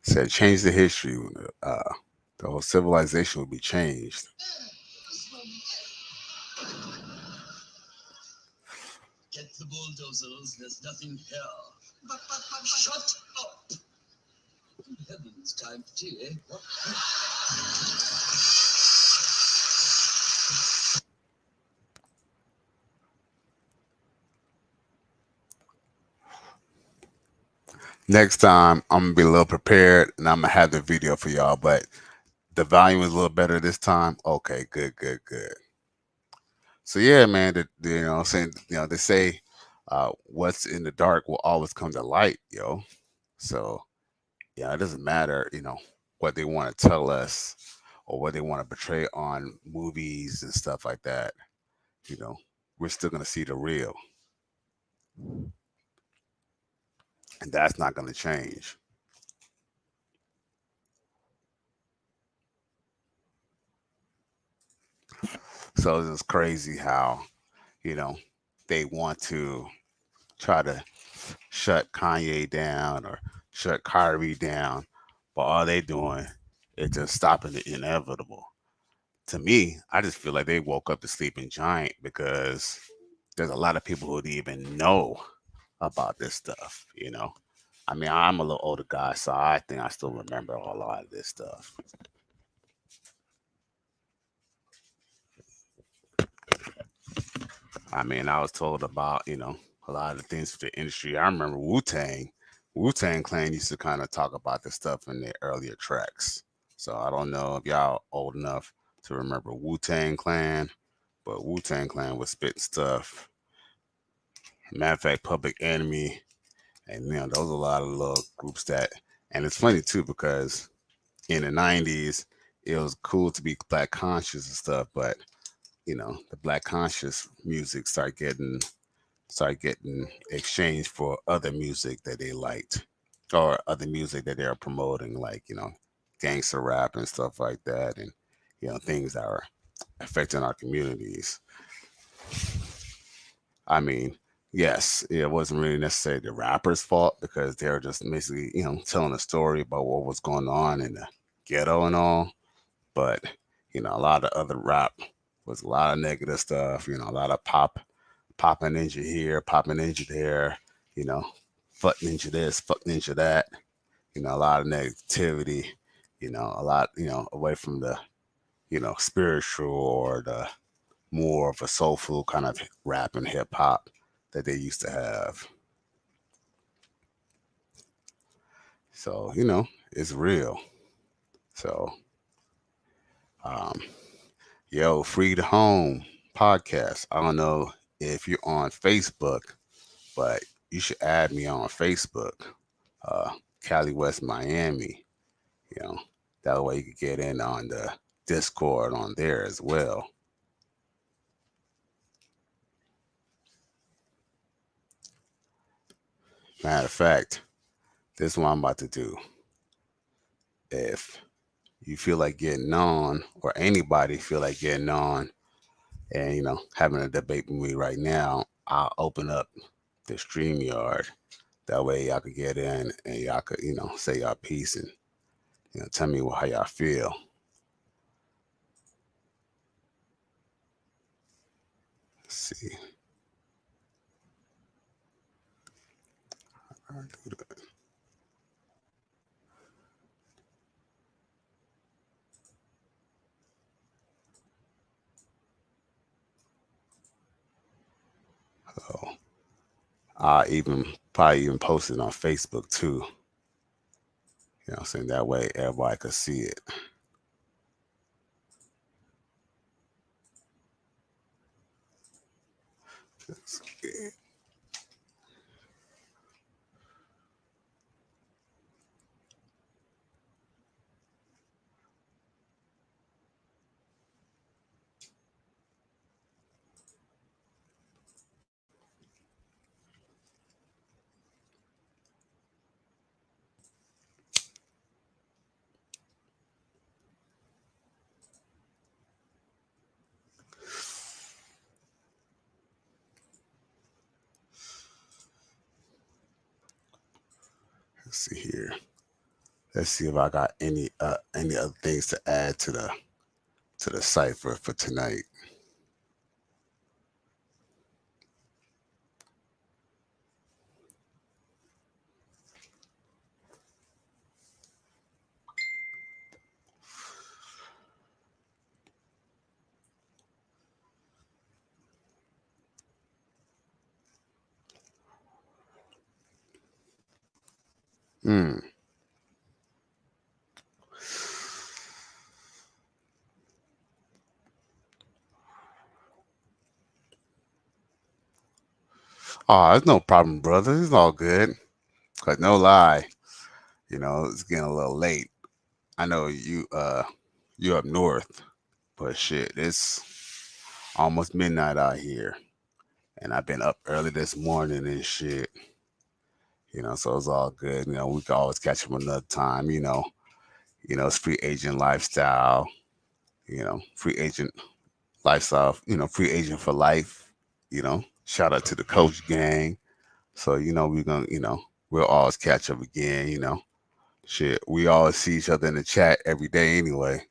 Said change the history. The whole civilization will be changed. Get the bulldozers, there's nothing here. Shut up! Good heavens, time for tea, eh? What? Next time, I'm gonna be a little prepared, and I'm gonna have the video for y'all. But the volume is a little better this time. Okay, good. So yeah, man, you know, saying, you know, they say, what's in the dark will always come to light, yo. So yeah, it doesn't matter, you know, what they want to tell us or what they want to portray on movies and stuff like that. You know, we're still gonna see the real, and that's not gonna change. So it's just crazy how, you know, they want to try to shut Kanye down or shut Kyrie down, but all they doing is just stopping the inevitable. To me, I just feel like they woke up the sleeping giant because there's a lot of people who didn't even know about this stuff, you know. I mean, I'm a little older guy, so I think I still remember a lot of this stuff. I mean, I was told about, a lot of the things for the industry. I remember Wu Tang Clan used to kind of talk about this stuff in their earlier tracks. So I don't know if y'all old enough to remember Wu Tang Clan, but Wu Tang Clan was spitting stuff. Matter of fact, Public Enemy, and those are a lot of little groups that, and it's funny too because in the '90s it was cool to be black conscious and stuff, but the black conscious music started getting exchanged for other music that they liked or other music that they're promoting, like gangster rap and stuff like that, and things that are affecting our communities. I mean, yes, it wasn't really necessarily the rapper's fault because they're just basically, telling a story about what was going on in the ghetto and all. But, a lot of other rap was a lot of negative stuff, a lot of popping ninja here, popping ninja there, you know, fuck ninja this, fuck ninja that, a lot of negativity, a lot, away from the, spiritual or the more of a soulful kind of rap and hip hop that they used to have. So, it's real. So, um, yo, Free to Home podcast. I don't know if you're on Facebook, but you should add me on Facebook, uh, Cali West Miami. You know, that way you can get in on the Discord on there as well. Matter of fact, this is what I'm about to do. If you feel like getting on, or anybody feel like getting on, and having a debate with me right now, I'll open up the StreamYard. That way y'all could get in and y'all could, say y'all piece and tell me how y'all feel. Let's see. I'll do that. So I even probably even post it on Facebook too. I'm saying that way everybody could see it. Let's see here. Let's see if I got any other things to add to the cipher for tonight. Hmm. Oh, it's no problem, brother. It's all good. Cause no lie, it's getting a little late. I know you up north, but shit, it's almost midnight out here. and I've been up early this morning and shit. So it's all good. We can always catch up another time. It's free agent lifestyle. Free agent lifestyle. Free agent for life. Shout out to the coach gang. So we're gonna we'll always catch up again. Shit, we always see each other in the chat every day anyway.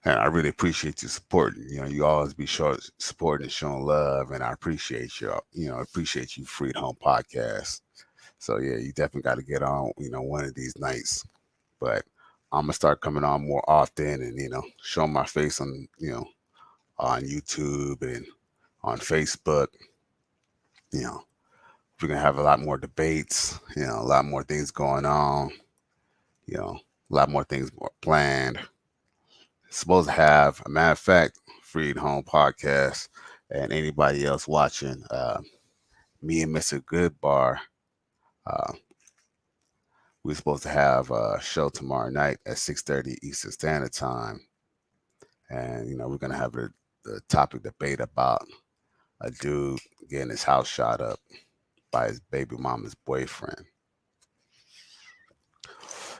And I really appreciate you supporting. You always be supporting and showing love, and I appreciate you. Appreciate you, Free at Home Podcast. So yeah, you definitely got to get on. One of these nights. But I'm gonna start coming on more often, and showing my face on on YouTube and on Facebook. We're gonna have a lot more debates. A lot more things going on. A lot more things more planned. Supposed to have, a matter of fact, Free at Home Podcast and anybody else watching, me and Mr. Goodbar, we're supposed to have a show tomorrow night at 6:30 Eastern Standard Time. And, we're going to have the topic debate about a dude getting his house shot up by his baby mama's boyfriend.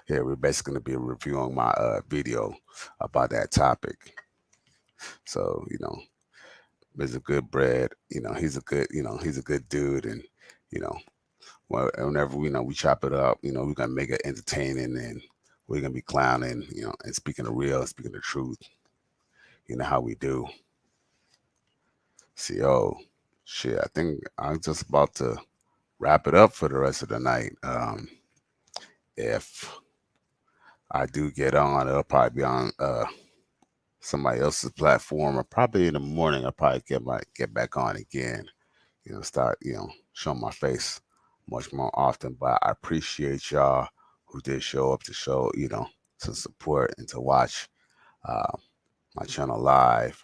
Yeah, we're basically going to be reviewing my video about that topic. So, Mr. Good Bread, he's a good, he's a good dude. And, whenever, we chop it up, we're going to make it entertaining, and we're going to be clowning, and speaking the real, speaking the truth, how we do. So, shit, I think I'm just about to wrap it up for the rest of the night. If I do get on, it'll probably be on somebody else's platform, or probably in the morning I'll probably get back on again, start, showing my face much more often. But I appreciate y'all who did show up to show, to support and to watch my channel live.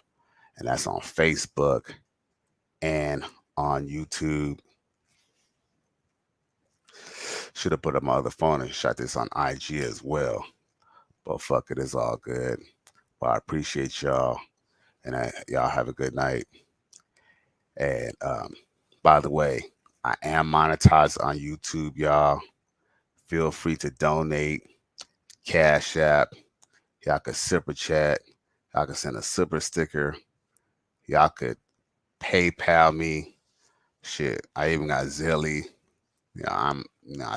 And that's on Facebook and on YouTube. Should have put up my other phone and shot this on IG as well. But fuck it, it's all good. But I appreciate y'all. And y'all have a good night. And by the way, I am monetized on YouTube, y'all. Feel free to donate. Cash App. Y'all could super chat. Y'all could send a super sticker. Y'all could PayPal me. Shit, I even got Zelle. I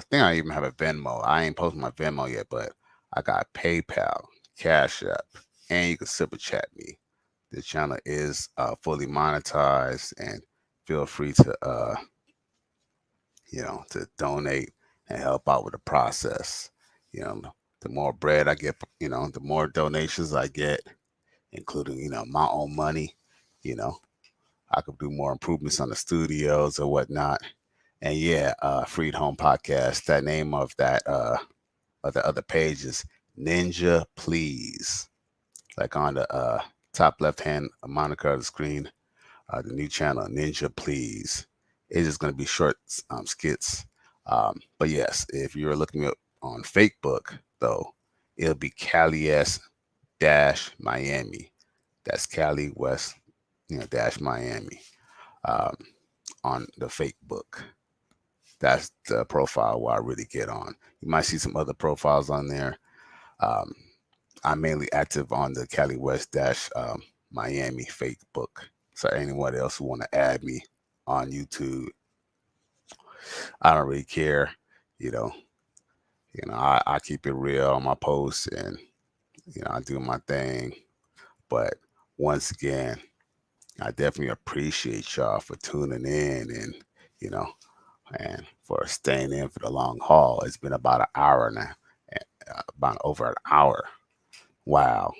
think I even have a Venmo. I ain't posted my Venmo yet, but I got PayPal, Cash App, and you can super chat me. The channel is fully monetized, and feel free to to donate and help out with the process. The more bread I get, the more donations I get, including my own money, I could do more improvements on the studios or whatnot. And yeah, Free at Home Podcast. That name of that of the other page is Ninja Please. Like on the top left hand moniker of the screen, the new channel Ninja Please. It's just going to be short skits. But yes, if you're looking up on Facebook though, it'll be Cali S dash Miami. That's Cali West, dash Miami on the Facebook. That's the profile where I really get on. You might see some other profiles on there. I'm mainly active on the Cali West dash Miami Facebook. So anyone else who want to add me on YouTube, I don't really care. I keep it real on my posts, and I do my thing. But once again, I definitely appreciate y'all for tuning in, and and for staying in for the long haul. It's been about an hour now, about over an hour. Wow.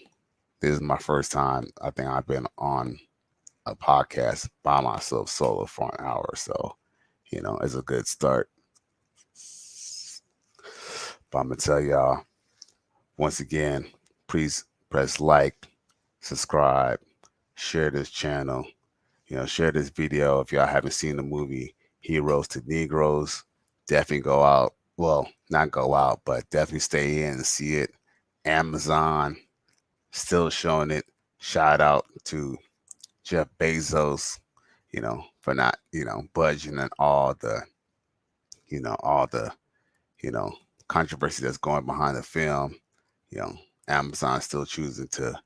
This is my first time I think I've been on a podcast by myself solo for an hour. So, it's a good start. But I'm going to tell y'all, once again, please press like, subscribe, share this channel, share this video. If y'all haven't seen the movie Heroes to Negros, definitely go out. Well, not go out, but definitely stay in and see it. Amazon still showing it. Shout out to Jeff Bezos, for not, budging on all the, you know, controversy that's going behind the film. You know, Amazon still choosing to,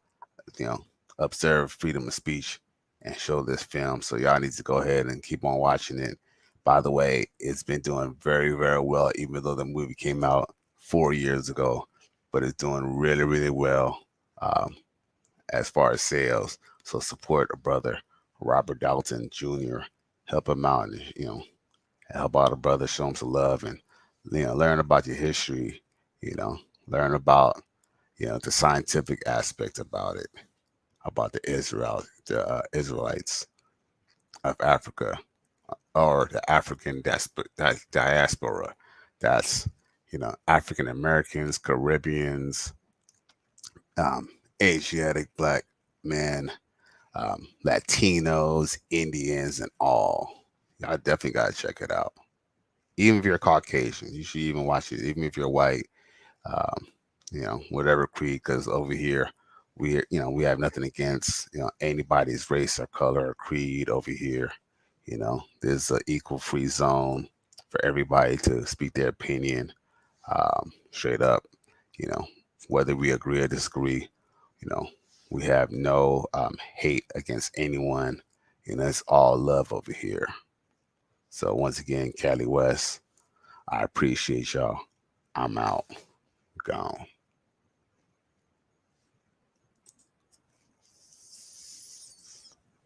you know, observe freedom of speech and show this film. So y'all need to go ahead and keep on watching it. By the way, it's been doing very, very well, even though the movie came out 4 years ago, but it's doing really, really well as far as sales. So support a brother, Robert Dalton Jr. Help him out, and help out a brother, show him some love, and learn about your history. Learn about the scientific aspect about it, about the Israelites of Africa, or the African diaspora. That's African Americans, Caribbeans, Asiatic black men, Latinos, Indians, and all. Y'all definitely gotta check it out. Even if you're Caucasian, you should even watch it. Even if you're white, whatever creed, because over here we have nothing against anybody's race or color or creed over here. There's an equal free zone for everybody to speak their opinion, straight up. You know, whether we agree or disagree, we have no hate against anyone. It's all love over here. So once again, Cali West, I appreciate y'all. I'm out. Gone.